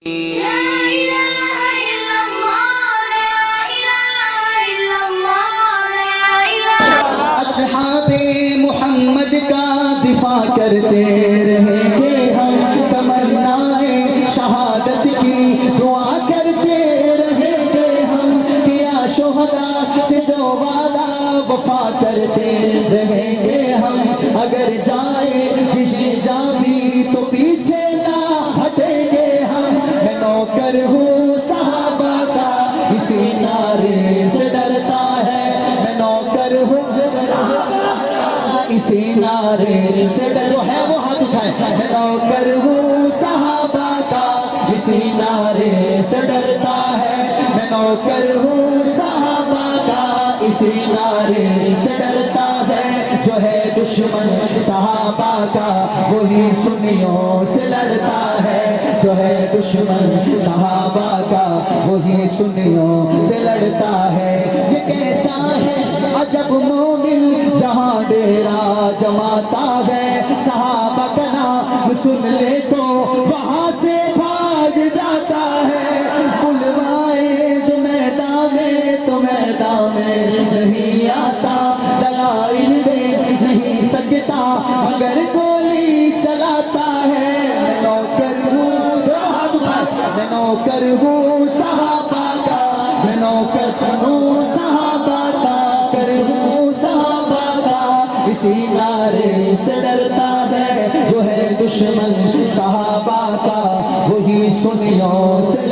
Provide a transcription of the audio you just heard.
اصحاب محمد کا دفاع کرتے رہیں گے ہم، تمنائیں شہادت کی دعا کرتے رہیں گے ہم، کیا شہداء سے جو وعدہ وفا کرتے رہیں گے ہم، اگر جائے کسی جا بھی تو پیچھے نہ ہٹیں گے ہم، میں نوکر ہوں صحابہ کا اسی نعرے سے ڈرتا ہے، میں نوکر ہوں اسی نعرے سے ڈرو ہے وہ ہاتھ اٹھائے، میں نوکر ہوں صحابہ کا اسی نعرے سے ڈرتا ہے، میں نوکر ہوں صحابہ کا اسی نعرے سے ڈرتا ہے، جو ہے دشمن صحابہ کا وہی سنیوں سے لڑتا ہے، جو ہے دشمن صحابہ کا وہی سنیوں سے لڑتا ہے، یہ کیسا ہے عجب مومن جہاں ڈیرا جماتا ہے، صحابہ کا نام سن لے تو وہاں سے بھاگ جاتا ہے، بلوائے جو میدان میں تو میدان میں نہیں آتا، دلائل دے نہیں سکتا مگر گولی چلاتا ہے، میں نوکر ہوں میں نوکر ہوں صحابہ کا، میں نوکر ہوں صحابہ کا، اسی نعرے سے ڈرتا ہے، جو ہے دشمن صحابہ کا وہی سنیوں سے